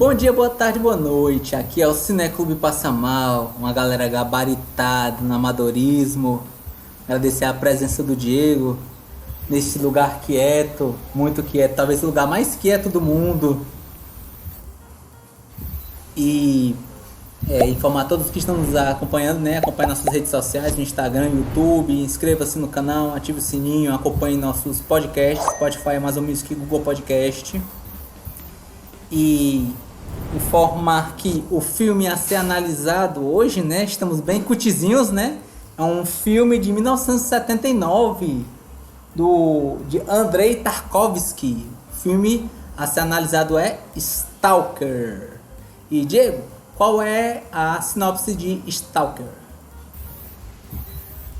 Bom dia, boa tarde, boa noite. Aqui é o Cineclube Passa Mal, uma galera gabaritada no amadorismo. Agradecer a presença do Diego nesse lugar quieto, muito quieto, talvez o lugar mais quieto do mundo. E informar todos que estão nos acompanhando, né? Acompanhe nossas redes sociais, no Instagram, YouTube, inscreva-se no canal, ative o sininho, acompanhe nossos podcasts, Spotify, Amazon Music, Google Podcast. E informar que o filme a ser analisado hoje, né? Estamos bem cutizinhos, né? É um filme de 1979 de Andrei Tarkovsky. O filme a ser analisado é Stalker. E Diego, qual é a sinopse de Stalker?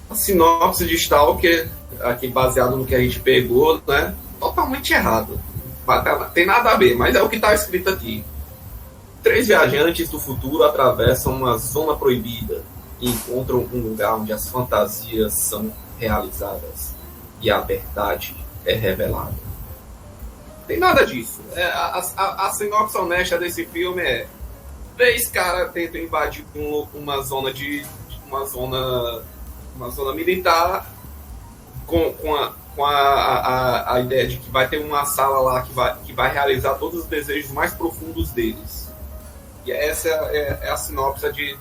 A sinopse de Stalker, aqui baseado no que a gente pegou, né? Totalmente errado. Tem nada a ver, mas é o que está escrito aqui. 3 viajantes do futuro atravessam uma zona proibida e encontram um lugar onde as fantasias são realizadas e a verdade é revelada. Tem nada disso. A sinopse honesta desse filme é: 3 caras tentam invadir uma zona militar com a ideia de que vai ter uma sala lá que vai realizar todos os desejos mais profundos deles. E essa é a sinopse de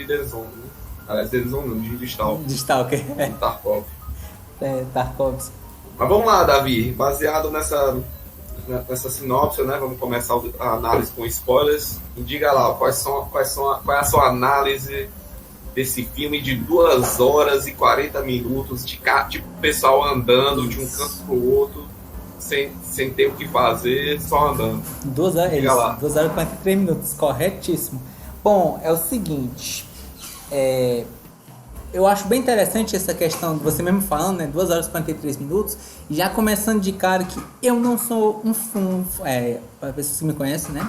The Zone, né? Aliás, The Zone não, de Stalker. De Stalker. Tarkov. Tarkovsky. Mas vamos lá, Davi. Baseado nessa sinopse, né? Vamos começar a análise com spoilers. E diga lá, qual é a sua análise desse filme de 2 horas e 40 minutos de pessoal andando de um canto pro outro sem ter o que fazer, só andando. 2 horas e 43 minutos, corretíssimo. Bom, é o seguinte, eu acho bem interessante essa questão de você mesmo falando, né, 2 horas e 43 minutos, e já começando de cara que eu não sou um fã, para pessoas que me conhecem, né,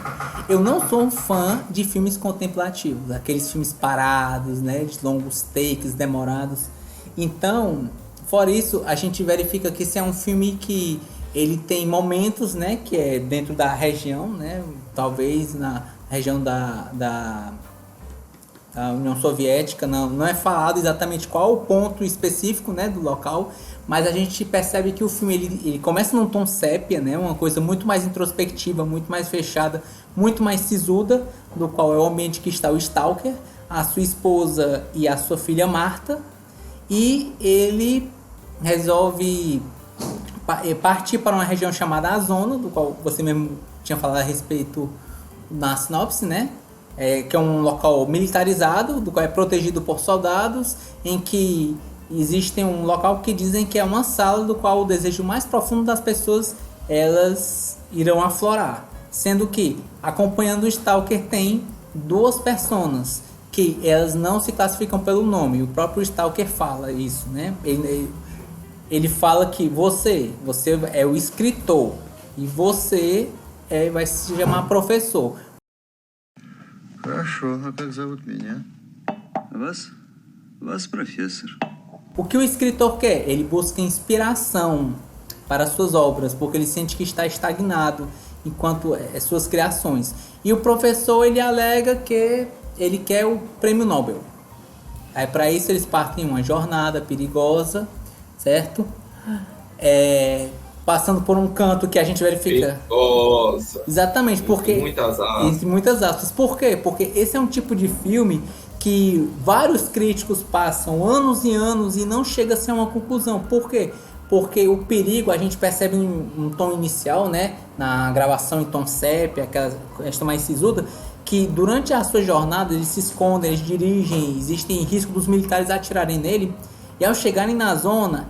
eu não sou um fã de filmes contemplativos, aqueles filmes parados, né, de longos takes, demorados. Então, fora isso, a gente verifica que esse é um filme que ele tem momentos, né, que é dentro da região, né, talvez na região da União Soviética, não é falado exatamente qual o ponto específico, né, do local, mas a gente percebe que o filme ele começa num tom sépia, né, uma coisa muito mais introspectiva, muito mais fechada, muito mais sisuda, do qual é o ambiente que está o Stalker, a sua esposa e a sua filha Marta, e ele resolve partir para uma região chamada A Zona, do qual você mesmo tinha falado a respeito na sinopse, né? Que é um local militarizado, do qual é protegido por soldados, em que existe um local que dizem que é uma sala do qual o desejo mais profundo das pessoas elas irão aflorar, sendo que acompanhando o Stalker tem 2 personas que elas não se classificam pelo nome. O próprio Stalker fala isso, né? Ele fala que você é o escritor e você vai se chamar professor. Хорошо, а как зовут меня? Вас профессор. O que o escritor quer? Ele busca inspiração para suas obras, porque ele sente que está estagnado enquanto suas criações. E o professor, ele alega que ele quer o prêmio Nobel. Aí para isso eles partem uma jornada perigosa, certo? Passando por um canto que a gente verifica. Perigosa. Exatamente, porque entre muitas aspas. Por quê? Porque esse é um tipo de filme que vários críticos passam anos e anos e não chega a ser uma conclusão. Por quê? Porque o perigo a gente percebe um tom inicial, né? Na gravação em tom sépia, aquela questão mais sisuda, que durante a sua jornada eles se escondem, eles dirigem, existe risco dos militares atirarem nele. E ao chegarem na zona,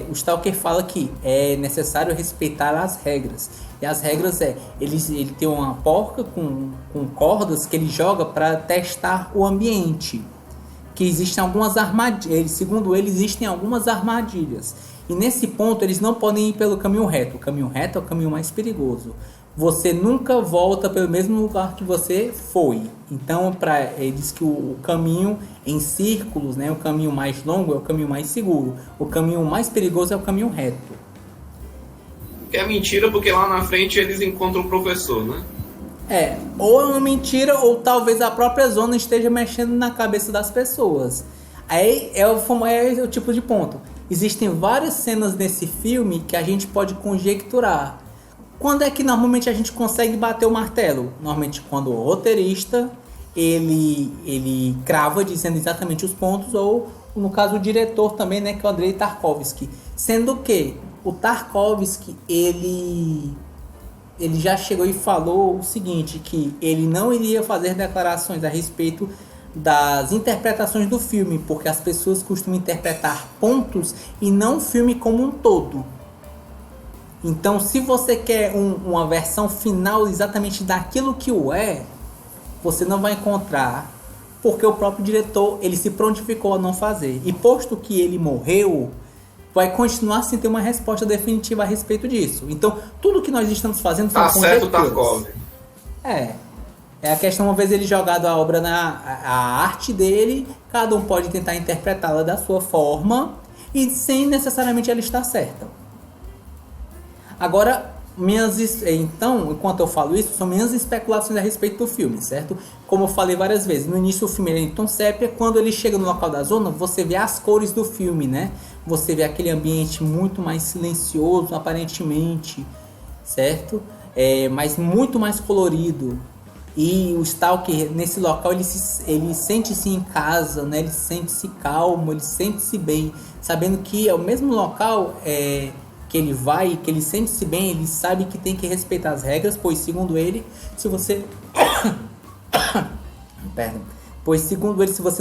o Stalker fala que é necessário respeitar as regras. E as regras ele tem uma porca com cordas que ele joga para testar o ambiente. Que existem algumas armadilhas, segundo ele, existem algumas armadilhas. E nesse ponto eles não podem ir pelo caminho reto. O caminho reto é o caminho mais perigoso. Você nunca volta pelo mesmo lugar que você foi. Então, ele diz que o caminho em círculos, né, o caminho mais longo é o caminho mais seguro. O caminho mais perigoso é o caminho reto. Que é mentira, porque lá na frente eles encontram o professor, né? Ou é uma mentira, ou talvez a própria zona esteja mexendo na cabeça das pessoas. Aí é o tipo de ponto. Existem várias cenas nesse filme que a gente pode conjecturar. Quando é que normalmente a gente consegue bater o martelo? Normalmente quando o roteirista ele crava dizendo exatamente os pontos, ou no caso o diretor também, né, que é o Andrei Tarkovsky. Sendo que o Tarkovsky ele já chegou e falou o seguinte, que ele não iria fazer declarações a respeito das interpretações do filme, porque as pessoas costumam interpretar pontos e não o filme como um todo. Então, se você quer uma versão final exatamente daquilo que você não vai encontrar, porque o próprio diretor ele se prontificou a não fazer. E posto que ele morreu, vai continuar sem ter uma resposta definitiva a respeito disso. Então, tudo que nós estamos fazendo são conjecturas. Tá certo, Tarkov. É a questão, uma vez ele jogado a obra a arte dele, cada um pode tentar interpretá-la da sua forma e sem necessariamente ela estar certa. Agora, então, enquanto eu falo isso, são minhas especulações a respeito do filme, certo? Como eu falei várias vezes, no início o filme é em tom sépia, quando ele chega no local da zona, você vê as cores do filme, né? Você vê aquele ambiente muito mais silencioso, aparentemente, certo? Mas muito mais colorido. E o Stalker, nesse local, ele sente-se em casa, né? Ele sente-se calmo, ele sente-se bem, sabendo que é o mesmo local que ele vai, que ele sente-se bem, ele sabe que tem que respeitar as regras, pois segundo ele, se você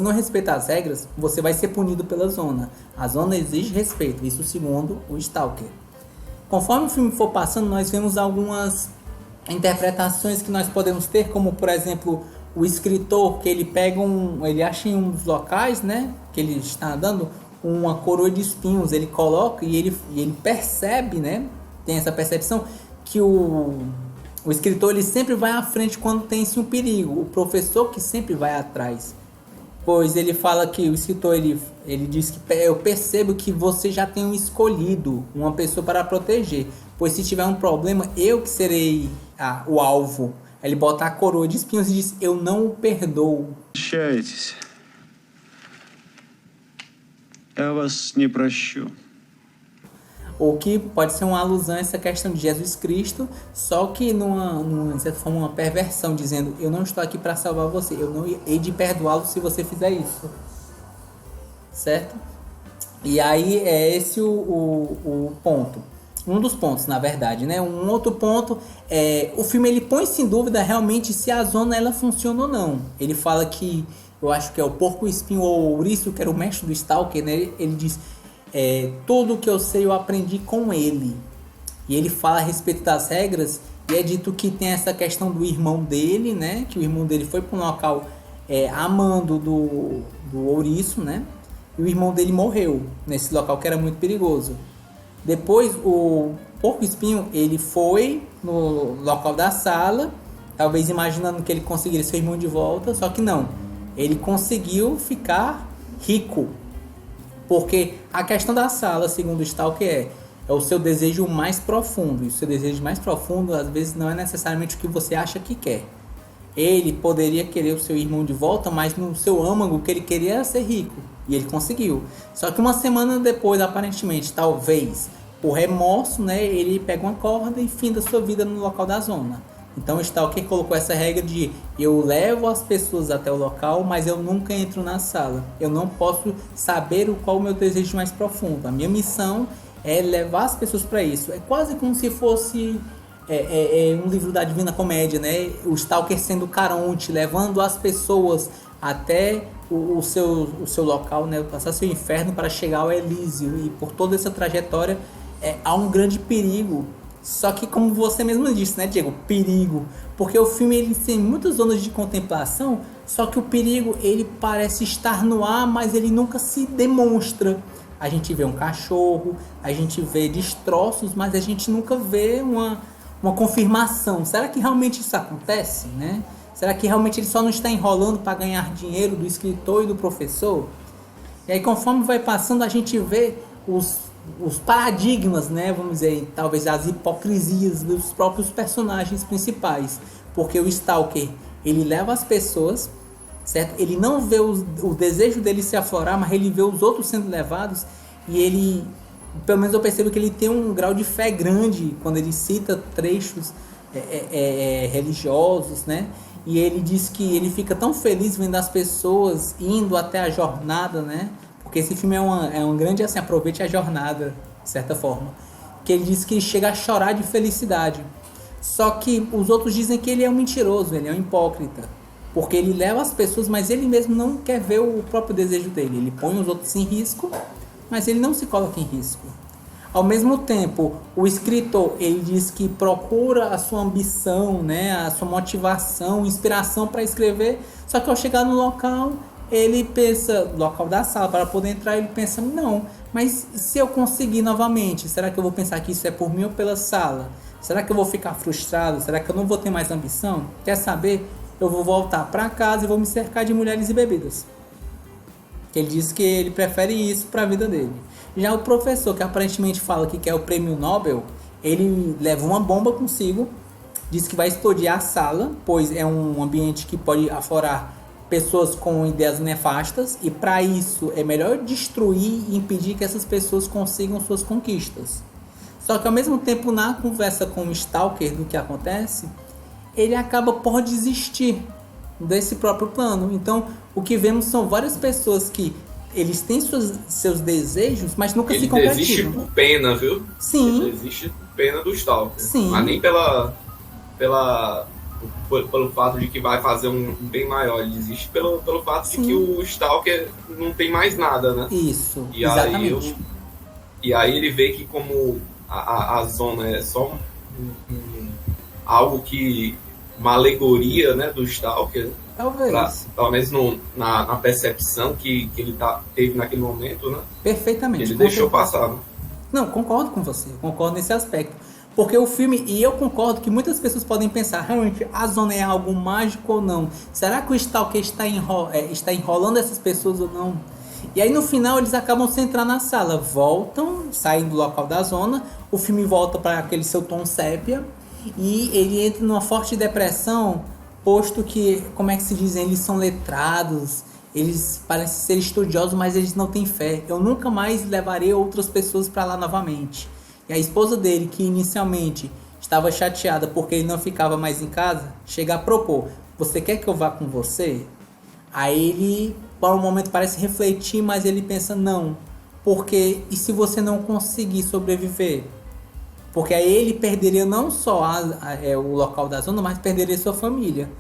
não respeitar as regras, você vai ser punido pela zona. A zona exige respeito, isso segundo o Stalker. Conforme o filme for passando, nós vemos algumas interpretações que nós podemos ter, como por exemplo o escritor, que ele pega ele acha em um dos locais, né, que ele está andando, uma coroa de espinhos, ele coloca e ele percebe, né, tem essa percepção que o escritor ele sempre vai à frente quando tem-se um perigo, o professor que sempre vai atrás, pois ele fala que o escritor ele diz que eu percebo que você já tem escolhido uma pessoa para proteger, pois se tiver um problema eu que serei o alvo. Ele bota a coroa de espinhos e diz: eu não o perdoo. Прощайтесь. Я вас не прощу. O que pode ser uma alusão a essa questão de Jesus Cristo, só que de certa forma, uma perversão, dizendo: eu não estou aqui para salvar você, eu não hei de perdoá-lo se você fizer isso. Certo? E aí é esse o ponto. Um dos pontos, na verdade, né? Um outro ponto o filme ele põe-se em dúvida realmente se a zona ela funciona ou não. Ele fala que, eu acho que é o porco-espinho ou o ouriço, que era o mestre do Stalker, né? Ele diz: tudo que eu sei eu aprendi com ele. E ele fala a respeito das regras, e é dito que tem essa questão do irmão dele, né? Que o irmão dele foi para um local amando do ouriço, né? E o irmão dele morreu nesse local que era muito perigoso. Depois o porco-espinho ele foi no local da sala, talvez imaginando que ele conseguiria seu irmão de volta, só que não. Ele conseguiu ficar rico, porque a questão da sala, segundo o Stalker, é o seu desejo mais profundo. E o seu desejo mais profundo, às vezes, não é necessariamente o que você acha que quer. Ele poderia querer o seu irmão de volta, mas no seu âmago, o que ele queria era ser rico. E ele conseguiu. Só que uma semana depois, aparentemente, talvez, por remorso, né, ele pega uma corda e finda sua vida no local da zona. Então o Stalker colocou essa regra de: eu levo as pessoas até o local, mas eu nunca entro na sala. Eu não posso saber qual é o meu desejo mais profundo. A minha missão é levar as pessoas para isso. É quase como se fosse um livro da Divina Comédia, né? O Stalker sendo Caronte, levando as pessoas até o seu local, né? Passar seu inferno para chegar ao Elísio. E por toda essa trajetória há um grande perigo. Só que, como você mesmo disse, né, Diego? Perigo. Porque o filme ele tem muitas zonas de contemplação, só que o perigo ele parece estar no ar, mas ele nunca se demonstra. A gente vê um cachorro, a gente vê destroços, mas a gente nunca vê uma confirmação. Será que realmente isso acontece, né? Será que realmente ele só não está enrolando para ganhar dinheiro do escritor e do professor? E aí, conforme vai passando, a gente vê os paradigmas, né? Vamos dizer, talvez as hipocrisias dos próprios personagens principais. Porque o Stalker, ele leva as pessoas, certo? Ele não vê o desejo dele se aflorar, mas ele vê os outros sendo levados. E ele, pelo menos eu percebo que ele tem um grau de fé grande quando ele cita trechos religiosos, né? E ele diz que ele fica tão feliz vendo as pessoas indo até a jornada, né? Porque esse filme é um grande, assim, aproveite a jornada, de certa forma. Que ele diz que chega a chorar de felicidade. Só que os outros dizem que ele é um mentiroso, ele é um hipócrita. Porque ele leva as pessoas, mas ele mesmo não quer ver o próprio desejo dele. Ele põe os outros em risco, mas ele não se coloca em risco. Ao mesmo tempo, o escritor, ele diz que procura a sua ambição, né, a sua motivação, inspiração para escrever, só que ao chegar no local, ele pensa, local da sala, para poder entrar, ele pensa, não, mas se eu conseguir novamente, será que eu vou pensar que isso é por mim ou pela sala? Será que eu vou ficar frustrado? Será que eu não vou ter mais ambição? Quer saber? Eu vou voltar para casa e vou me cercar de mulheres e bebidas. Ele diz que ele prefere isso para a vida dele. Já o professor, que aparentemente fala que quer o prêmio Nobel, ele leva uma bomba consigo, diz que vai explodir a sala, pois é um ambiente que pode aflorar pessoas com ideias nefastas, e para isso é melhor destruir e impedir que essas pessoas consigam suas conquistas. Só que ao mesmo tempo, na conversa com o Stalker do que acontece, ele acaba por desistir desse próprio plano. Então, o que vemos são várias pessoas que eles têm seus desejos, mas nunca se concretizam. Ele desiste por pena, viu? Sim. Ele desiste por pena do Stalker. Sim. Mas nem pelo fato de que vai fazer um bem maior. Ele desiste pelo fato de que o Stalker não tem mais nada, né? Isso, e exatamente. Aí ele vê que como a zona é só algo que... uma alegoria, né, do Stalker. Talvez. Pelo menos na percepção que ele teve naquele momento, né? Perfeitamente. Ele deixou passar. Né? Não, concordo com você. Concordo nesse aspecto. Porque o filme, e eu concordo que muitas pessoas podem pensar, realmente, a zona é algo mágico ou não? Será que o Stalker está enrolando essas pessoas ou não? E aí no final eles acabam sem entrar na sala. Voltam, saem do local da zona, o filme volta para aquele seu tom sépia, e ele entra numa forte depressão, posto que, como é que se diz, eles são letrados, eles parecem ser estudiosos, mas eles não têm fé. Eu nunca mais levarei outras pessoas para lá novamente. E a esposa dele, que inicialmente estava chateada porque ele não ficava mais em casa, chega a propor, você quer que eu vá com você? Aí ele, por um momento, parece refletir, mas ele pensa, não, porque e se você não conseguir sobreviver? Porque aí ele perderia não só o local da zona, mas perderia sua família.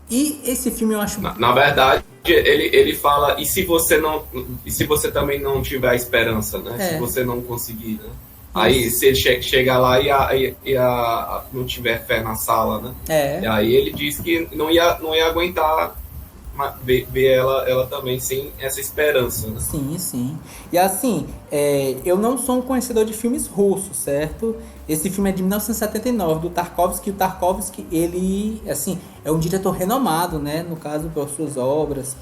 E esse filme eu acho... Na verdade, ele fala, e se você também não tiver a esperança, né? Se você não conseguir, né? Aí se ele chegar lá e não tiver fé na sala, né? E aí ele diz que não ia aguentar ver ela também sem essa esperança, né? Sim, sim. E assim, eu não sou um conhecedor de filmes russos, certo? Esse filme é de 1979, do Tarkovsky. O Tarkovsky, ele, assim, é um diretor renomado, né? No caso, por suas obras.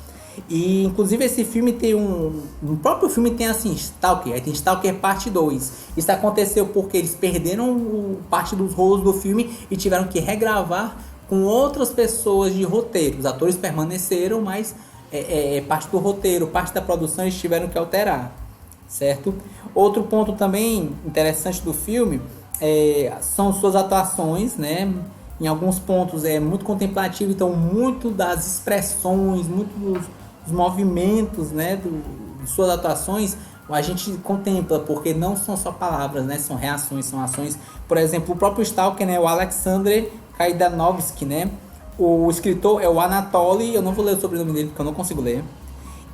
E, inclusive, esse filme tem no próprio filme tem, assim, Stalker. Aí tem Stalker parte 2. Isso aconteceu porque eles perderam parte dos rolos do filme e tiveram que regravar com outras pessoas de roteiro. Os atores permaneceram, mas parte do roteiro, parte da produção eles tiveram que alterar, certo? Outro ponto também interessante do filme são suas atuações, né? Em alguns pontos é muito contemplativo, então muito das expressões, muito dos movimentos, né? De suas atuações a gente contempla, porque não são só palavras, né? São reações, são ações. Por exemplo, o próprio Stalker, né? O Alexander Kaidanovsky, né? O escritor é o Anatoly, eu não vou ler o sobrenome dele porque eu não consigo ler.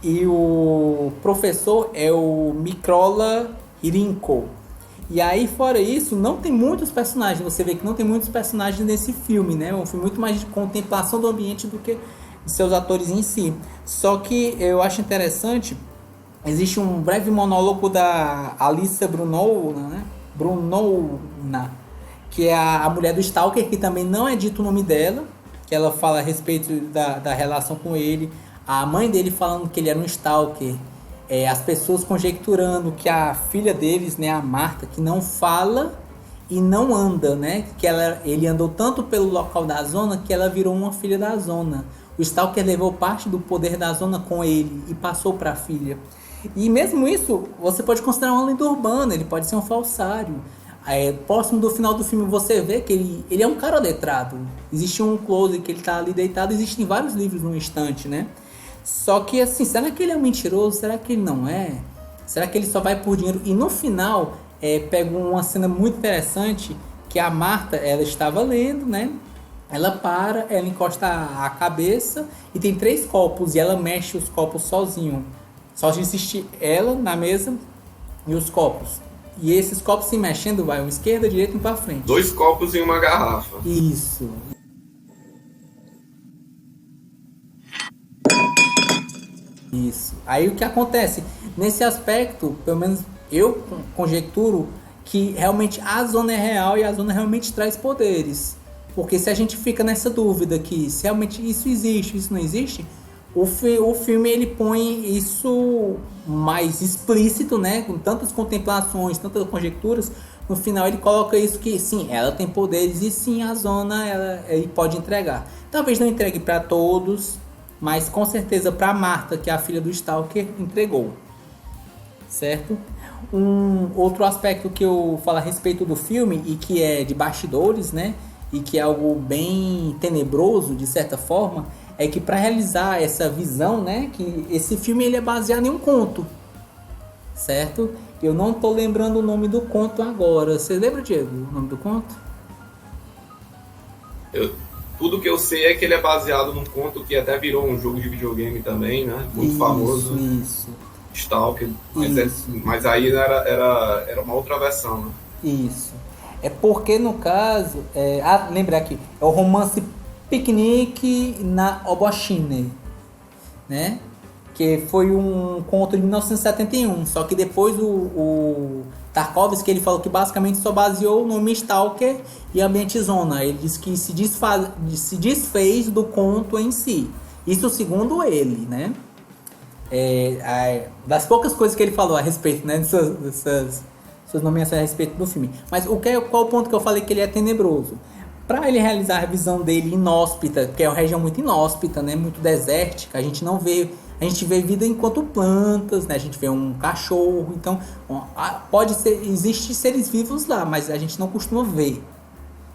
E o professor é o Mykola Hirinko. E aí, fora isso, não tem muitos personagens. Você vê que não tem muitos personagens nesse filme, né? É um filme muito mais de contemplação do ambiente do que de seus atores em si. Só que eu acho interessante, existe um breve monólogo da Alissa Brunona, né? Brunona, que é a mulher do Stalker, que também não é dito o nome dela, que ela fala a respeito da relação com ele, a mãe dele falando que ele era um Stalker, as pessoas conjecturando que a filha deles, né, a Marta, que não fala, e não anda, né? Ele andou tanto pelo local da zona que ela virou uma filha da zona. O Stalker levou parte do poder da zona com ele e passou para a filha. E mesmo isso, você pode considerar uma lenda urbana, ele pode ser um falsário. Próximo do final do filme você vê que ele é um cara letrado. Existe um close que ele tá ali deitado, existem vários livros no estante, né? Só que assim, será que ele é um mentiroso? Será que ele não é? Será que ele só vai por dinheiro? E no final, pega uma cena muito interessante, que a Marta, ela estava lendo, né? Ela para, ela encosta a cabeça e tem 3 copos e ela mexe os copos sozinho. Só existe ela na mesa e os copos. E esses copos se mexendo, vai um esquerda, direita e um pra frente. 2 copos e uma garrafa. Isso. Isso. Aí o que acontece? Nesse aspecto, pelo menos eu conjecturo que realmente a zona é real e a zona realmente traz poderes. Porque se a gente fica nessa dúvida que se realmente isso existe, isso não existe, o filme ele põe isso mais explícito, né? Com tantas contemplações, tantas conjecturas. No final ele coloca isso que sim, ela tem poderes e sim, a zona ele pode entregar. Talvez não entregue para todos, mas com certeza para Marta, que é a filha do Stalker, entregou. Certo? Um outro aspecto que eu falo a respeito do filme e que é de bastidores, né? E que é algo bem tenebroso de certa forma, é que para realizar essa visão, né, que esse filme ele é baseado em um conto, certo? Eu não tô lembrando o nome do conto agora. Você lembra, Diego, o nome do conto? Tudo que eu sei é que ele é baseado num conto que até virou um jogo de videogame também, né? Muito famoso. Isso. Stalker. Mas aí era uma outra versão, né? Isso. É porque no caso, lembra aqui, é o romance Piquenique na Obochine, né? Que foi um conto de 1971, só que depois o Tarkovsky ele falou que basicamente só baseou o nome Stalker e Ambiente Zona. Ele disse que se desfez do conto em si. Isso segundo ele, né? Das poucas coisas que ele falou a respeito, né? Dessas nomeações a respeito do filme. Mas qual o ponto que eu falei que ele é tenebroso? Para ele realizar a visão dele inóspita, que é uma região muito inóspita, né, muito desértica, a gente vê vida enquanto plantas, né, a gente vê um cachorro, então existe seres vivos lá, mas a gente não costuma ver,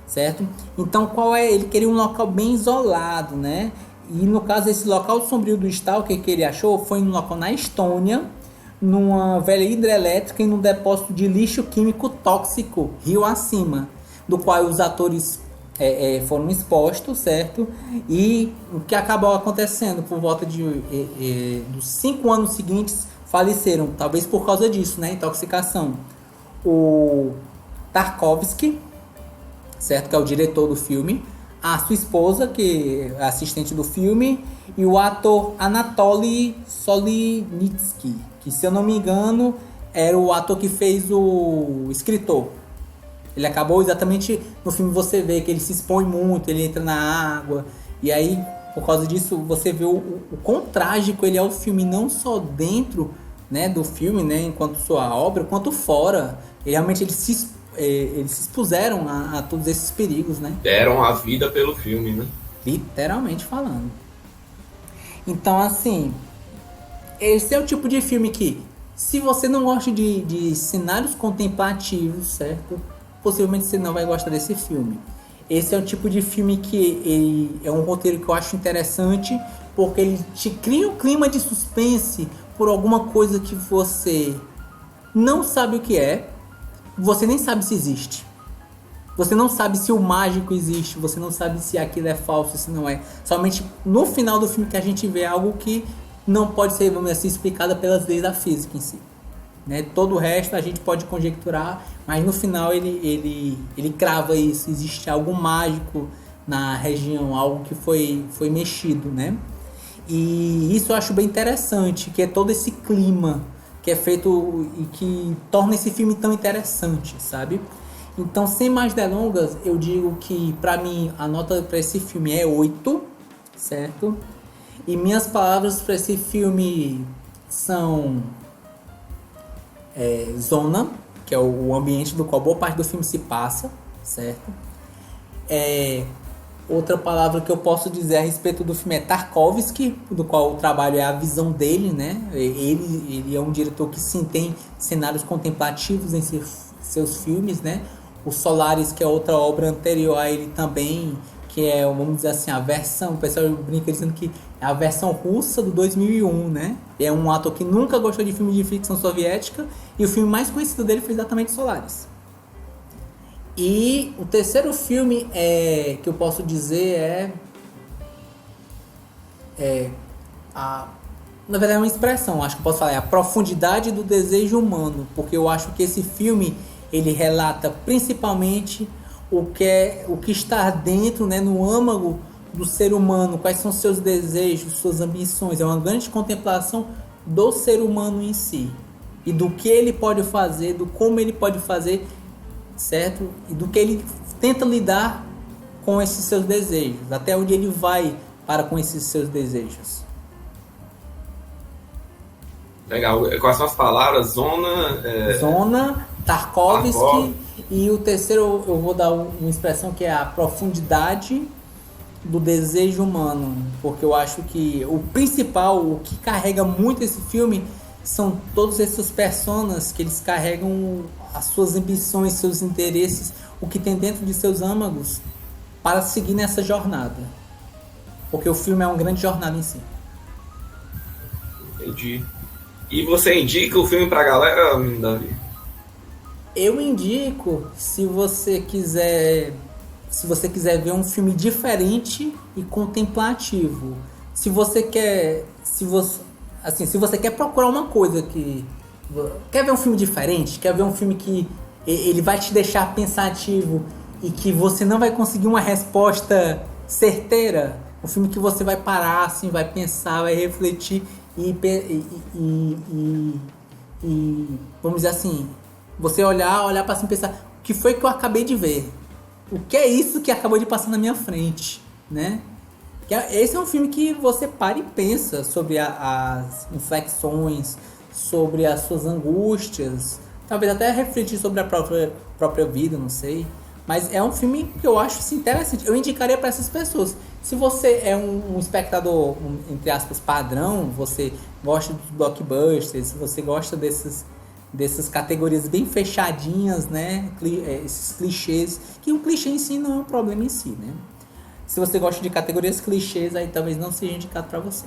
certo? Então ele queria um local bem isolado, né? E no caso esse local sombrio do Stalker que ele achou foi um local na Estônia, numa velha hidrelétrica e num depósito de lixo químico tóxico rio acima, do qual os atores foram expostos, certo? E o que acabou acontecendo por volta dos 5 anos seguintes faleceram, talvez por causa disso, né? Intoxicação. O Tarkovsky, certo? Que é o diretor do filme, a sua esposa, que é assistente do filme, e o ator Anatoly Solinitsky, que se eu não me engano era o ator que fez o escritor. Ele acabou exatamente no filme, você vê que ele se expõe muito, ele entra na água, e aí por causa disso você vê o quão trágico ele é o filme, não só dentro, né, do filme, né, enquanto sua obra, quanto fora. Realmente eles se expuseram a todos esses perigos, né? Deram a vida pelo filme, né? Literalmente falando. Então, assim, esse é o tipo de filme que, se você não gosta de cenários contemplativos, certo? Possivelmente você não vai gostar desse filme. Esse é o tipo de filme que é um roteiro que eu acho interessante, porque ele te cria um clima de suspense por alguma coisa que você não sabe o que é, você nem sabe se existe. Você não sabe se o mágico existe, você não sabe se aquilo é falso, se não é. Somente no final do filme que a gente vê algo que não pode ser, vamos dizer assim, explicado pelas leis da física em si. Né? Todo o resto a gente pode conjecturar, mas no final ele crava isso. Existe algo mágico na região, algo que foi mexido, né? E isso eu acho bem interessante, que é todo esse clima que é feito e que torna esse filme tão interessante, sabe? Então, sem mais delongas, eu digo que, pra mim, a nota para esse filme é 8, certo? E minhas palavras para esse filme são Zona, que é o ambiente do qual boa parte do filme se passa, certo? Outra palavra que eu posso dizer a respeito do filme é Tarkovsky, do qual o trabalho é a visão dele, né? Ele é um diretor que sim tem cenários contemplativos em seus filmes, né? O Solaris, que é outra obra anterior a ele também, que é, vamos dizer assim, a versão, o pessoal brinca dizendo que é a versão russa do 2001, né? É um ator que nunca gostou de filme de ficção soviética, e o filme mais conhecido dele foi exatamente Solaris. E o terceiro filme que eu posso dizer na verdade é uma expressão, acho que eu posso falar, é a profundidade do desejo humano, porque eu acho que esse filme ele relata principalmente o que está dentro, né, no âmago do ser humano, quais são seus desejos, suas ambições. É uma grande contemplação do ser humano em si e do que ele pode fazer, do como ele pode fazer, certo? E do que ele tenta lidar com esses seus desejos, até onde ele vai para com esses seus desejos. Legal. Quais são as palavras? Zona, Tarkovsky, e o terceiro eu vou dar uma expressão que é a profundidade do desejo humano, porque eu acho que o principal, o que carrega muito esse filme são todos esses personas que eles carregam as suas ambições, seus interesses, o que tem dentro de seus âmagos para seguir nessa jornada. Porque o filme é uma grande jornada em si. Entendi. E você indica o filme pra galera, Davi? Eu indico se você quiser ver um filme diferente e contemplativo. Se você quer procurar uma coisa que quer ver um filme diferente, quer ver um filme que ele vai te deixar pensativo e que você não vai conseguir uma resposta certeira, um filme que você vai parar, assim, vai pensar, vai refletir e vamos dizer assim, você olhar para assim, pensar, o que foi que eu acabei de ver? O que é isso que acabou de passar na minha frente, né? Esse é um filme que você para e pensa sobre as inflexões, sobre as suas angústias, talvez até refletir sobre a própria vida, não sei. Mas é um filme que eu acho assim, interessante. Eu indicaria para essas pessoas. Se você é um espectador, entre aspas, padrão, você gosta dos blockbusters, se você gosta dessas categorias bem fechadinhas, né? Esses clichês, que o clichê em si não é um problema em si, né? Se você gosta de categorias clichês, aí talvez não seja indicado para você.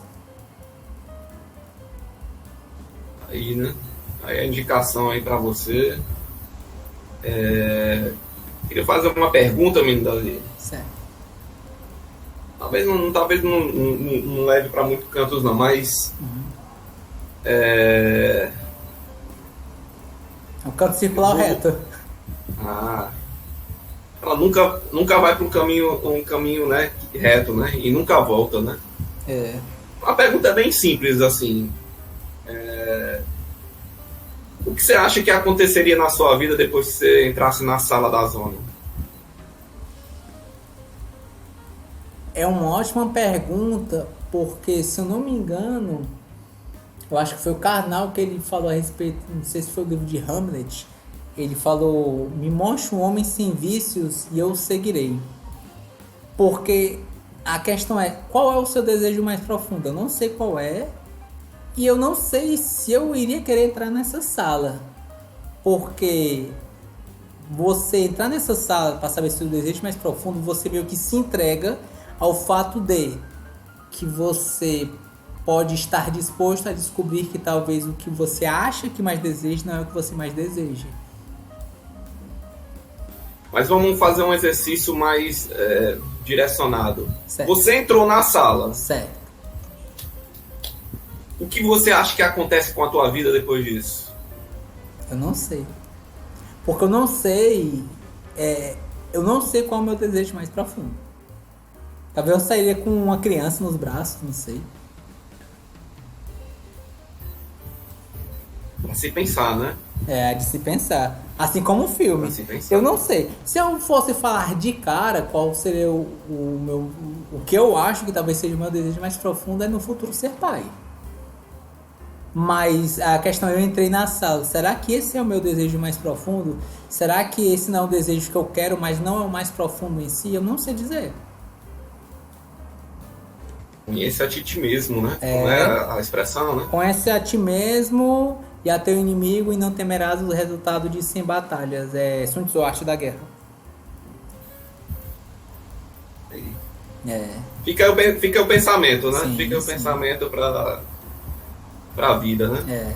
Aí, né? Aí a indicação aí para você. Queria fazer uma pergunta, menino Davi. Certo. Talvez não leve para muitos cantos, não, mas. É um canto circular reto. Ela nunca vai para um caminho, né, reto, né? E nunca volta, né? A pergunta é bem simples, assim. O que você acha que aconteceria na sua vida depois que você entrasse na sala da zona? É uma ótima pergunta, porque se eu não me engano, eu acho que foi o Karnal que ele falou a respeito, não sei se foi o livro de Hamlet, ele falou, me mostre um homem sem vícios e eu o seguirei. Porque a questão é, qual é o seu desejo mais profundo? Eu não sei qual é, e eu não sei se eu iria querer entrar nessa sala. Porque você entrar nessa sala para saber se o desejo mais profundo, você meio que se entrega ao fato de que você pode estar disposto a descobrir que talvez o que você acha que mais deseja não é o que você mais deseja. Mas vamos fazer um exercício mais direcionado. Certo. Você entrou na sala. Certo. O que você acha que acontece com a tua vida depois disso? Eu não sei. Porque eu não sei qual é o meu desejo mais profundo. Talvez eu sairia com uma criança nos braços, não sei. Pra se pensar, né? De se pensar. Assim como o filme. Pra se pensar. Eu não sei. Se eu fosse falar de cara qual seria o que eu acho que talvez seja o meu desejo mais profundo, é no futuro ser pai. Mas a questão, eu entrei na sala. Será que esse é o meu desejo mais profundo? Será que esse não é o desejo que eu quero, mas não é o mais profundo em si? Eu não sei dizer. Conhece a ti mesmo, né? Como é a expressão, né? Conhece a ti mesmo e a teu inimigo e não temerás o resultado de 100 batalhas. É Sun Tzu, Arte da Guerra. É. Fica o pensamento, né? Sim, fica o sim. pensamento pra vida, né? É.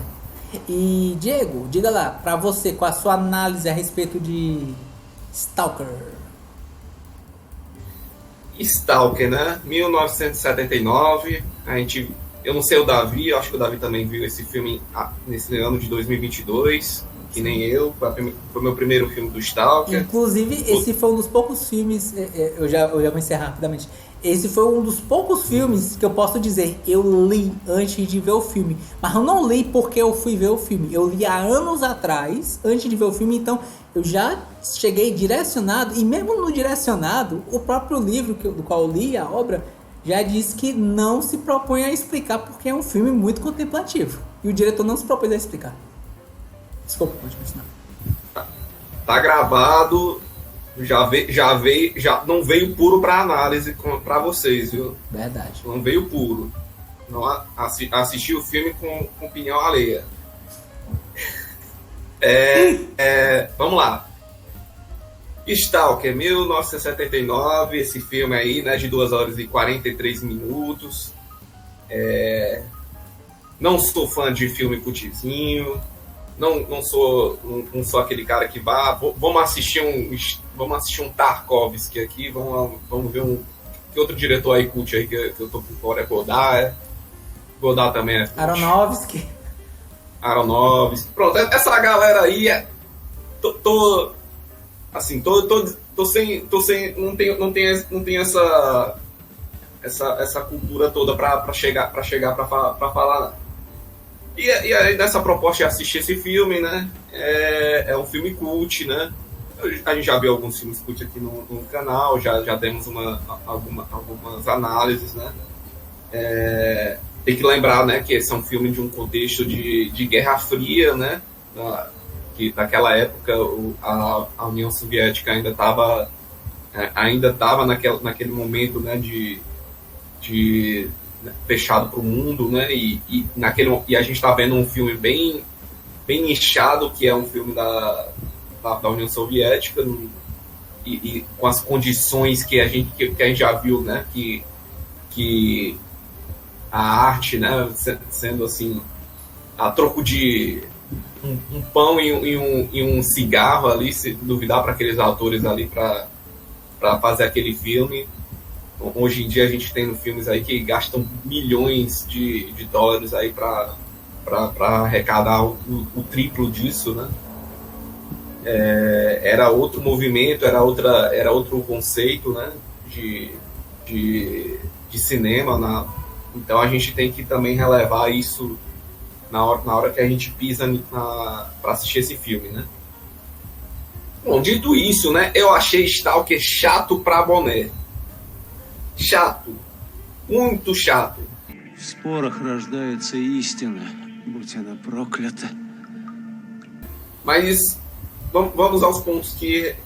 E Diego, diga lá, pra você, qual a sua análise a respeito de Stalker? Stalker, né? 1979. Eu não sei o Davi, eu acho que o Davi também viu esse filme nesse ano de 2022, que nem eu. Foi o meu primeiro filme do Stalker. Inclusive, esse foi um dos poucos filmes. Eu já vou encerrar rapidamente. Esse foi um dos poucos filmes que eu posso dizer, eu li antes de ver o filme. Mas eu não li porque eu fui ver o filme. Eu li há anos atrás, antes de ver o filme, então eu já cheguei direcionado, e mesmo no direcionado, o próprio livro do qual eu li, a obra, já diz que não se propõe a explicar porque é um filme muito contemplativo. E o diretor não se propôs a explicar. Desculpa, pode continuar. Tá gravado, já não veio puro para análise para vocês, viu? Verdade. Não veio puro. Não assisti o filme com opinião alheia. Vamos lá. Stalker, 1979, esse filme aí, né, de 2 horas e 43 minutos. Não sou fã de filme cutizinho. Não sou aquele cara que vamos assistir um Tarkovsky aqui, vamos ver que outro diretor aí cult aí que eu tô por fora, é Godard também é cult. Aronofsky. Pronto, essa galera aí não tem essa cultura toda para chegar para falar. E aí, nessa proposta de assistir esse filme, né? É um filme cult, né? A gente já viu alguns filmes cult aqui no canal, já demos algumas análises, né? Tem que lembrar, né, que esse é um filme de um contexto de Guerra Fria, né? Que naquela época a União Soviética ainda estava naquele momento, né, de fechado para o mundo, né? E a gente está vendo um filme bem nichado, que é um filme da União Soviética, e com as condições que a gente já viu, né? Que a arte, né? Sendo assim, a troco de um pão e um cigarro ali, se duvidar para aqueles autores ali para fazer aquele filme. Hoje em dia a gente tem filmes aí que gastam milhões de dólares aí para arrecadar o triplo disso, né? Era outro movimento, era outro conceito, né? De cinema, então a gente tem que também relevar isso na hora que a gente pisa para assistir esse filme, né? Bom, dito isso, né? Eu achei Stalker chato pra boné. Chato. Muito chato. В спорах рождается истина, будь она проклята. Mas vamos aos pontos que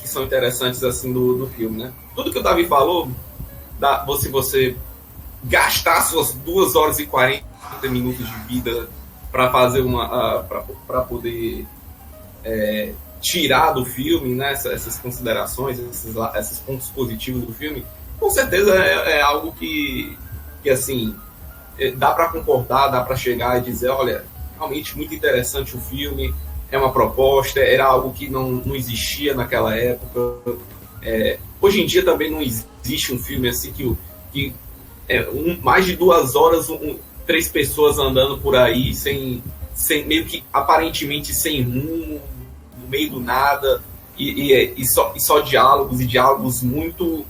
são interessantes assim do filme, né? Tudo que o Davi falou, se você gastar suas 2 horas e 40 minutos de vida para fazer para poder tirar do filme, né, essas considerações, esses pontos positivos do filme, com certeza é algo que assim, dá para concordar, dá para chegar e dizer, olha, realmente muito interessante o filme, é uma proposta, era algo que não existia naquela época. Hoje em dia também não existe um filme assim que mais de 2 horas, 3 pessoas andando por aí, sem meio que aparentemente sem rumo, no meio do nada, e só diálogos, e diálogos muito,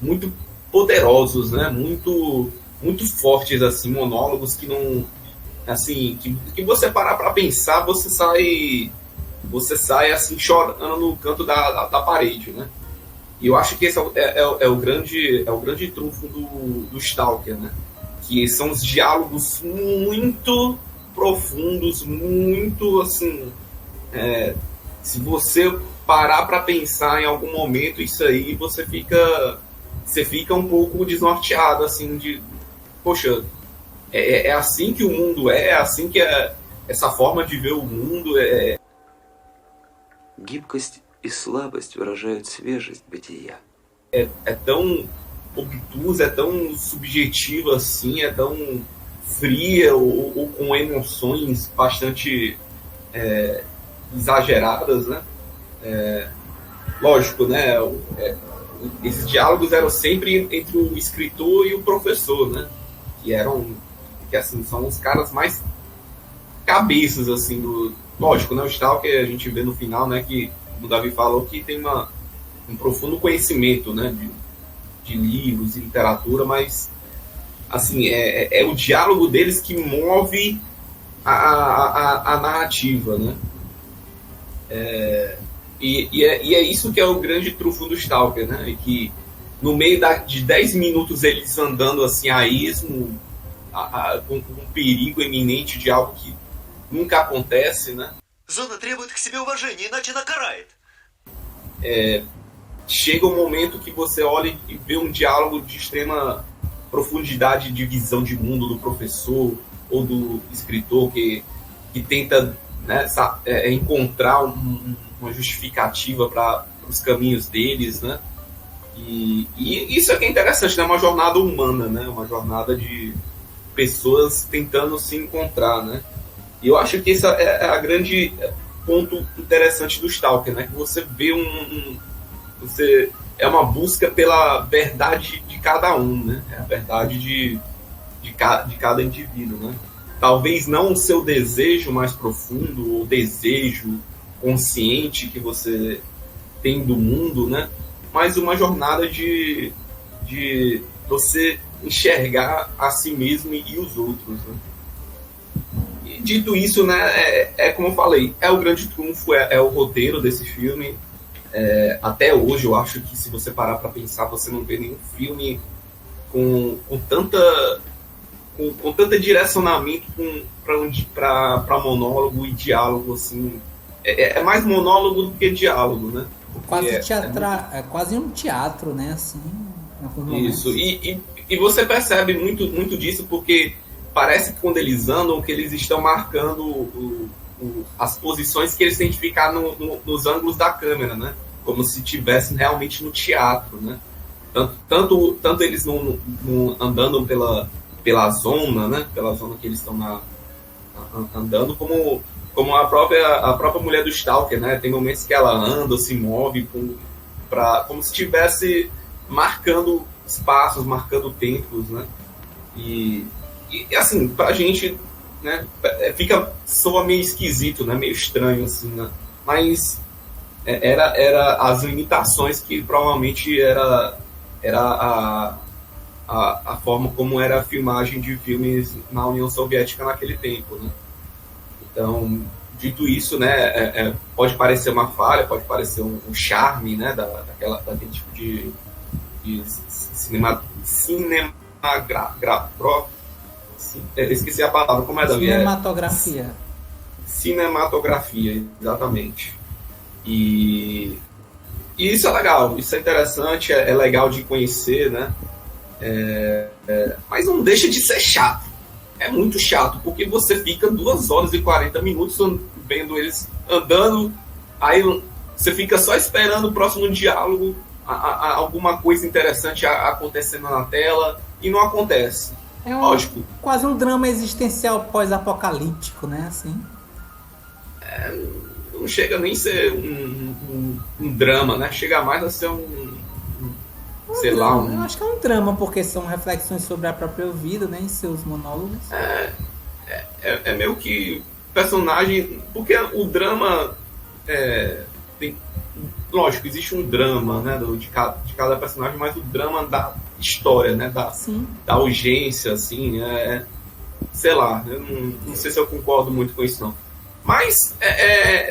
muito poderosos, né? Muito, muito fortes, assim, monólogos que não, assim, que você parar para pensar, você sai assim chorando no canto da parede, né? E eu acho que esse é o grande trunfo do Stalker, né? Que são os diálogos muito, profundos, muito assim. Se você parar para pensar em algum momento isso aí, você fica um pouco desnorteado, assim, de, poxa, é assim que o mundo é assim que essa forma de ver o mundo é. Гибкость и слабость выражают свежесть бытия. É tão obtusa, é tão subjetiva assim, é tão fria ou com emoções bastante exageradas, né? Lógico, né? Esses diálogos eram sempre entre o escritor e o professor, né? Que assim, são os caras mais cabeças, assim, lógico, né? O Stalker, a gente vê no final, né? Que o Davi falou que tem um profundo conhecimento, né? De livros e literatura, mas assim, é o diálogo deles que move a narrativa, né? E é isso que é o grande trunfo do Stalker, né? E que no meio de 10 minutos eles andando assim a esmo, com um perigo iminente de algo que nunca acontece, né? Зона требует к себе уважения, иначе она карает. Chega um momento que você olha e vê um diálogo de extrema profundidade de visão de mundo do professor ou do escritor que tenta, né, encontrar uma justificativa para os caminhos deles, né? E isso é que é interessante, né? Uma jornada humana, né? Uma jornada de pessoas tentando se encontrar, né? E eu acho que esse é a grande ponto interessante do Stalker, né? Que você vê é uma busca pela verdade de cada um, né? É a verdade de cada indivíduo, né? Talvez não o seu desejo mais profundo, o desejo consciente que você tem do mundo, né? Mas uma jornada de você enxergar a si mesmo e os outros, né? E dito isso, né? Como eu falei, é o grande trunfo, é o roteiro desse filme. Até hoje eu acho que se você parar para pensar, você não vê nenhum filme com tanto direcionamento para monólogo e diálogo, assim. É mais monólogo do que diálogo, né? É quase um teatro, né? Assim, isso, e você percebe muito disso, porque parece que quando eles andam, que eles estão marcando as posições que eles têm que ficar nos ângulos da câmera, né? Como se estivessem realmente no teatro, né? Tanto eles andando pela zona, né? Pela zona que eles estão andando, como a própria mulher do Stalker, né? Tem momentos que ela anda, se move como se estivesse marcando espaços, marcando tempos, né? E assim, pra gente, né? Soa meio esquisito, né? Meio estranho, assim, né? Mas era as limitações que provavelmente era a forma como era a filmagem de filmes na União Soviética naquele tempo, né? Então, dito isso, né, pode parecer uma falha, pode parecer um charme, né, daquele tipo de esqueci a palavra, como é, Davi? Cinematografia, exatamente. E isso é legal, isso é interessante, é legal de conhecer, né? Mas não deixa de ser chato. É muito chato, porque você fica 2 horas e 40 minutos vendo eles andando, aí você fica só esperando o próximo diálogo, alguma coisa interessante acontecendo na tela, e não acontece. Lógico. Quase um drama existencial pós-apocalíptico, né? Assim. Não chega nem a ser um drama, né? Chega mais a ser sei lá, Eu acho que é um drama, porque são reflexões sobre a própria vida, né? Em seus monólogos. É meio que personagem... Porque o drama... lógico, existe um drama, né? De cada personagem, mas o drama da história, né? Da urgência, assim, sei lá, eu não sei se eu concordo muito com isso, não. Mas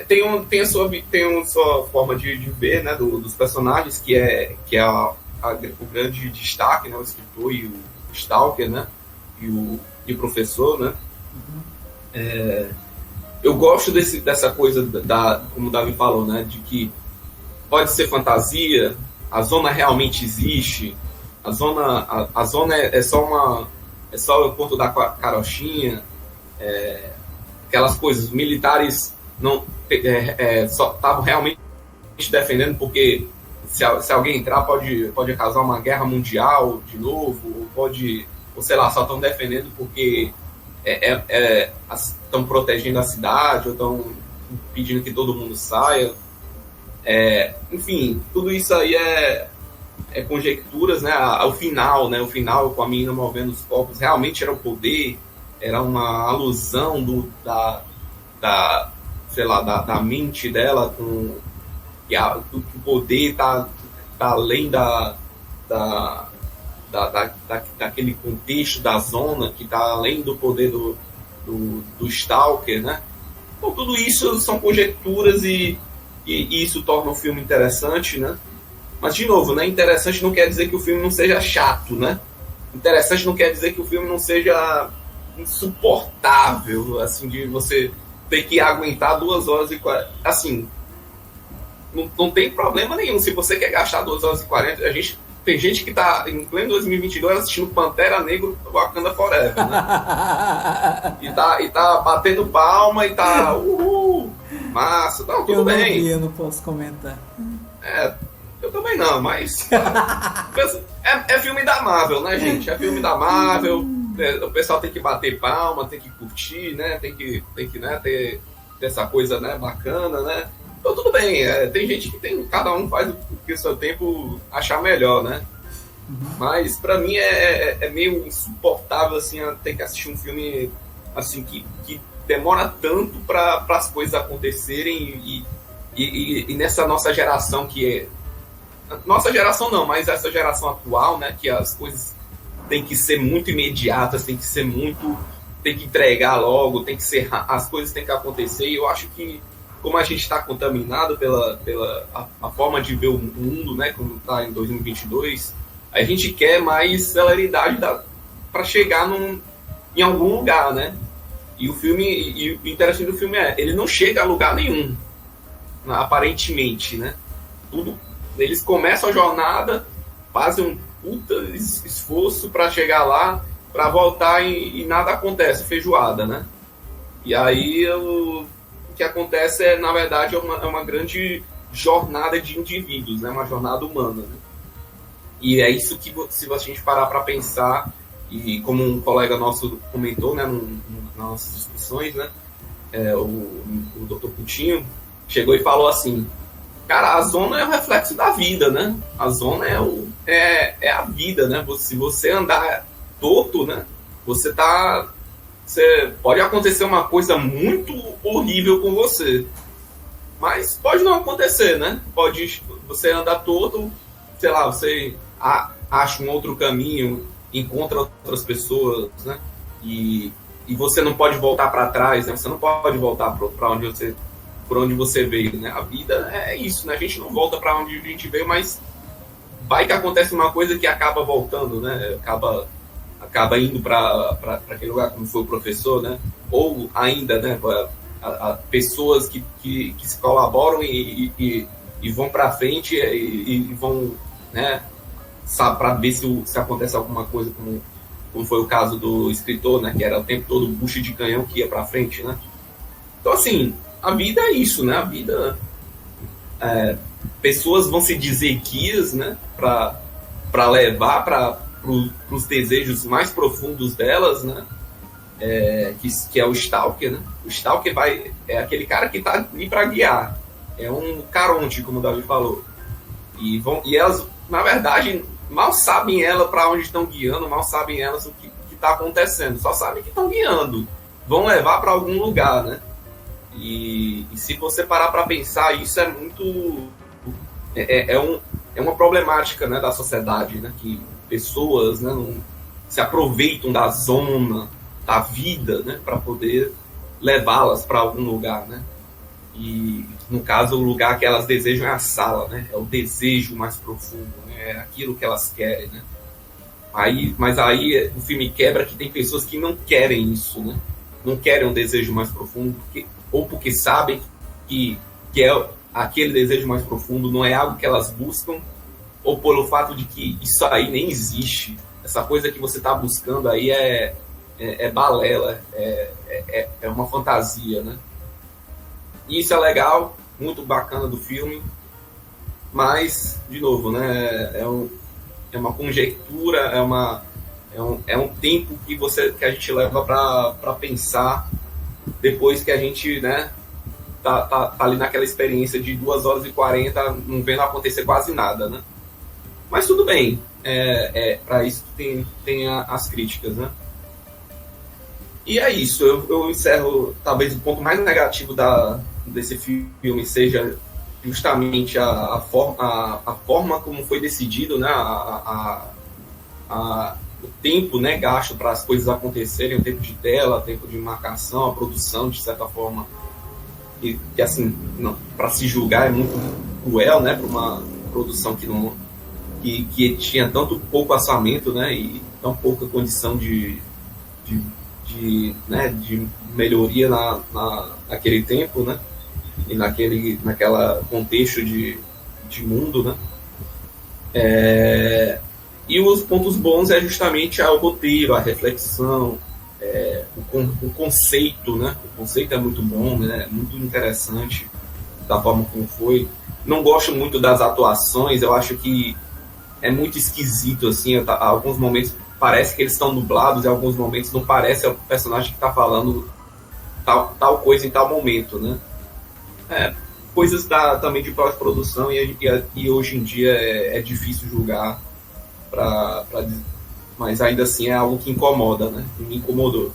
tem a sua forma de ver, né? Dos personagens, que é o grande destaque, né? O escritor e o Stalker, né? E o professor, né? Eu gosto dessa coisa como o Davi falou, né, de que pode ser fantasia, a zona realmente existe, a zona é só o ponto da carochinha, aquelas coisas, militares não só estavam realmente defendendo porque se alguém entrar pode causar uma guerra mundial de novo, ou sei lá, só estão defendendo porque estão protegendo a cidade, ou estão pedindo que todo mundo saia. Enfim, tudo isso aí é conjecturas, né? O final com a menina movendo os corpos, realmente era o poder, era uma alusão da mente dela com o poder tá além daquele contexto da zona, que está além do poder do Stalker, né? Então, tudo isso são conjecturas e isso torna o filme interessante, né? Mas, de novo, né? Interessante não quer dizer que o filme não seja chato, né? Interessante não quer dizer que o filme não seja insuportável, assim, de você ter que aguentar 2 horas e 40. Assim, não tem problema nenhum. Se você quer gastar 2 horas e 40, tem gente que tá em pleno 2022 assistindo Pantera Negra Wakanda Forever, né? e tá batendo palma e tá massa, não, tudo bem. Eu não posso comentar. Eu também não, mas é filme da Marvel, né, gente? É filme da Marvel, o pessoal tem que bater palma, tem que curtir, né? Tem que né, ter essa coisa, né, bacana, né? Então tudo bem, tem gente que cada um faz o que o seu tempo achar melhor, né? Mas pra mim é meio insuportável, assim, ter que assistir um filme assim, que demora tanto para as coisas acontecerem e nessa nossa geração nossa geração não, mas essa geração atual, né, que as coisas têm que ser muito imediatas, tem que entregar logo, as coisas têm que acontecer, e eu acho que como a gente está contaminado pela a forma de ver o mundo, né, como está em 2022, a gente quer mais celeridade para chegar em algum lugar, né? E o interessante do filme ele não chega a lugar nenhum, aparentemente, né? Eles começam a jornada, fazem um puta esforço para chegar lá, para voltar e nada acontece, feijoada, né? E aí o que acontece na verdade, é uma grande jornada de indivíduos, né? Uma jornada humana, né? E é isso que, se a gente parar para pensar, e como um colega nosso comentou, né, nas nossas discussões, né, o Dr. Coutinho chegou e falou assim: cara, a zona é o reflexo da vida, né? A zona é a vida, né? Se você andar torto, né, você pode acontecer uma coisa muito horrível com você, mas pode não acontecer, né? Pode você andar torto, sei lá, você acha um outro caminho, encontra outras pessoas, né? E você não pode voltar para trás, né? Você não pode voltar para onde você veio, né? A vida é isso, né? A gente não volta para onde a gente veio, mas vai que acontece uma coisa que acaba voltando, né? Acaba indo para aquele lugar, como foi o professor, né? Ou ainda, né? Pessoas que se colaboram e vão para frente e vão, né? Para ver se acontece alguma coisa, como foi o caso do escritor, né? Que era o tempo todo bucho de canhão que ia para frente, né? Então, assim, a vida é isso, né? A vida, pessoas vão se dizer guias, né? Para levar para os desejos mais profundos delas, né? Que é o Stalker, né? O Stalker é aquele cara que está ali para guiar. É um caronte, como o Davi falou. E elas, na verdade, mal sabem para onde estão guiando, mal sabem elas o que está acontecendo. Só sabem que estão guiando. Vão levar para algum lugar, né? E se você parar para pensar, isso é muito... É uma problemática, né, da sociedade, né? Que pessoas, né, não se aproveitam da zona, da vida, né? Para poder levá-las para algum lugar, né? E, no caso, o lugar que elas desejam é a sala, né? É o desejo mais profundo, né? É aquilo que elas querem, né? Mas aí o filme quebra que tem pessoas que não querem isso, né? não querem um desejo mais profundo, ou porque sabem que é aquele desejo mais profundo não é algo que elas buscam, ou pelo fato de que isso aí nem existe. Essa coisa que você está buscando aí é balela, é uma fantasia, né? E isso é legal, muito bacana do filme, mas, de novo, né, é uma conjectura, é um tempo que a gente leva para pensar depois que a gente, né, tá ali naquela experiência de 2 horas e 40, não vendo acontecer quase nada, né? Mas tudo bem, para isso tem as críticas, né? E é isso, eu encerro, talvez o ponto mais negativo desse filme seja justamente a forma como foi decidido, né, o tempo, né, gasto para as coisas acontecerem, o tempo de tela, o tempo de marcação, a produção, de certa forma, que assim, para se julgar é muito cruel, né, para uma produção que tinha tanto pouco orçamento, né, e tão pouca condição de melhoria naquele tempo, né, e naquela contexto de mundo, né. E os pontos bons é justamente o roteiro, a reflexão, o conceito, né? O conceito é muito bom, né? É muito interessante da forma como foi. Não gosto muito das atuações, eu acho que é muito esquisito, assim, alguns momentos parece que eles estão dublados, em alguns momentos não parece o personagem que está falando tal coisa em tal momento, né? Coisas também de pós-produção e hoje em dia é difícil julgar, mas ainda assim é algo que incomoda, né? Que me incomodou.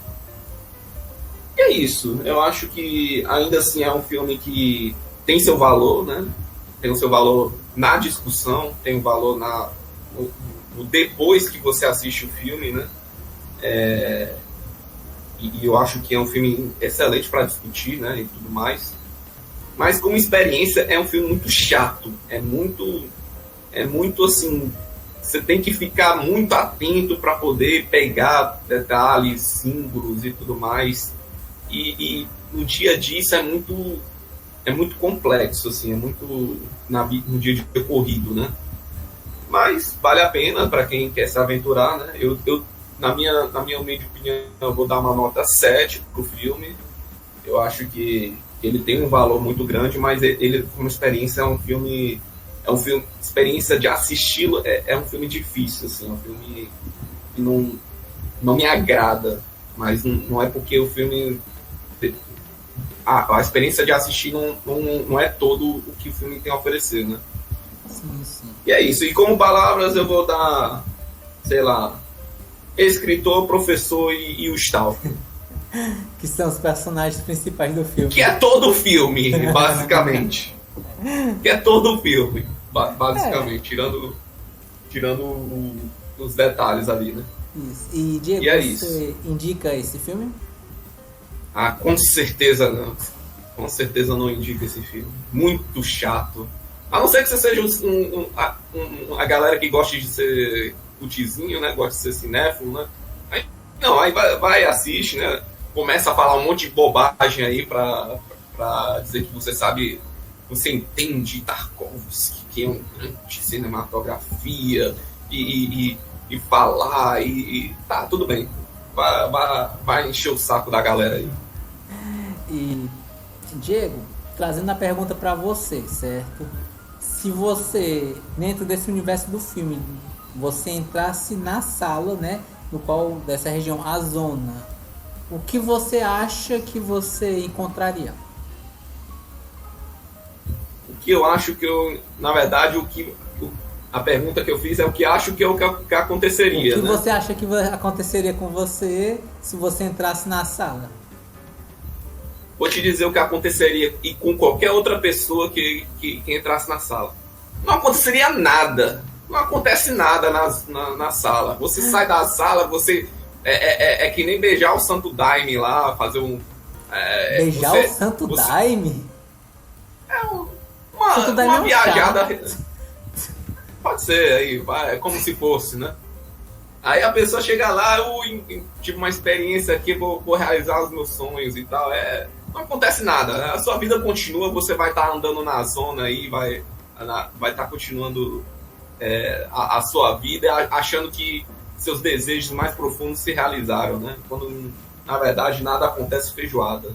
E é isso. Eu acho que ainda assim é um filme que tem seu valor, né? Tem o seu valor na discussão, tem o valor no depois que você assiste o filme, né? E eu acho que é um filme excelente para discutir, né? E tudo mais. Mas como experiência é um filme muito chato. É muito assim. Você tem que ficar muito atento para poder pegar detalhes, símbolos e tudo mais. E no dia a dia isso é muito complexo, assim, é muito no dia a dia corrido, né? Mas vale a pena para quem quer se aventurar, né? Eu na minha humilde opinião, eu vou dar uma nota 7 pro filme. Eu acho que ele tem um valor muito grande, mas ele como experiência é um filme, experiência de assisti-lo é um filme difícil, assim, é um filme que não me agrada, mas não é porque o filme a experiência de assistir não é todo o que o filme tem a oferecer, né? Sim. E é isso, e como palavras eu vou dar, sei lá, escritor, professor e o Stalker. Que são os personagens principais do filme. Que é todo o filme, basicamente. Que é todo o filme, basicamente, tirando os detalhes ali, né? Isso. E Diego, você indica esse filme? Com certeza não. Com certeza não indica esse filme. Muito chato. A não ser que você seja a galera que gosta de ser cutizinho, né? Gosta de ser cinéfilo, né? Aí vai e assiste, né? Começa a falar um monte de bobagem aí pra dizer que você sabe, você entende Tarkovsky, que é um grande cinematografia, e falar, e tá, tudo bem. Vai encher o saco da galera aí. E, Diego, trazendo a pergunta pra você, certo? Se você, dentro desse universo do filme, você entrasse na sala, né, no qual, dessa região, a zona, o que você acha que você encontraria? O que eu acho na verdade, a pergunta que eu fiz é o que acho que é o que aconteceria. O que, né? Você acha que aconteceria com você se você entrasse na sala? Vou te dizer o que aconteceria e com qualquer outra pessoa que entrasse na sala. Não aconteceria nada. Não acontece nada na sala. Você sai da sala, você... É que nem beijar o Santo Daime lá, fazer um... beijar o Santo Daime? Uma viajada... Pode ser, aí, é como se fosse, né? Aí a pessoa chega lá, eu tive uma experiência aqui, vou realizar os meus sonhos e tal. Não acontece nada, né? A sua vida continua, você vai estar andando na zona aí, vai estar continuando a sua vida, achando que seus desejos mais profundos se realizaram, né? Quando, na verdade, nada acontece feijoada.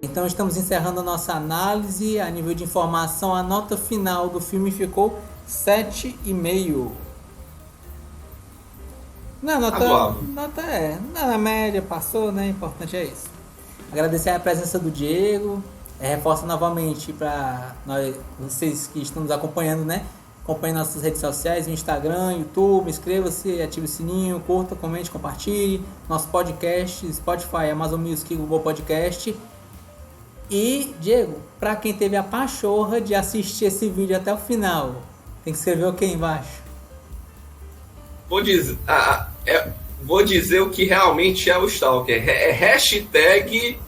Então estamos encerrando a nossa análise. A nível de informação, a nota final do filme ficou 7,5. Na na média, passou, né? O importante é isso. Agradecer a presença do Diego. Reforço novamente para vocês que estão nos acompanhando, né? Acompanhe nossas redes sociais, no Instagram, YouTube, inscreva-se, ative o sininho, curta, comente, compartilhe. Nosso podcast, Spotify, Amazon Music, Google Podcast. E, Diego, para quem teve a pachorra de assistir esse vídeo até o final, tem que escrever o que embaixo? Vou dizer o que realmente é o Stalker. É hashtag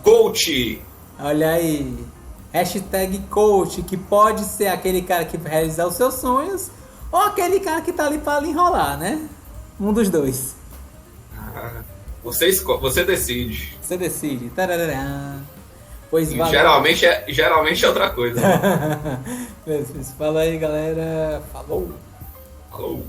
coach. Olha aí. Hashtag coach, que pode ser aquele cara que vai realizar os seus sonhos ou aquele cara que tá ali para enrolar, né? Um dos dois. Você decide. Você decide. Tarará. Pois valeu. Geralmente é outra coisa. Fala aí, galera. Falou. Falou.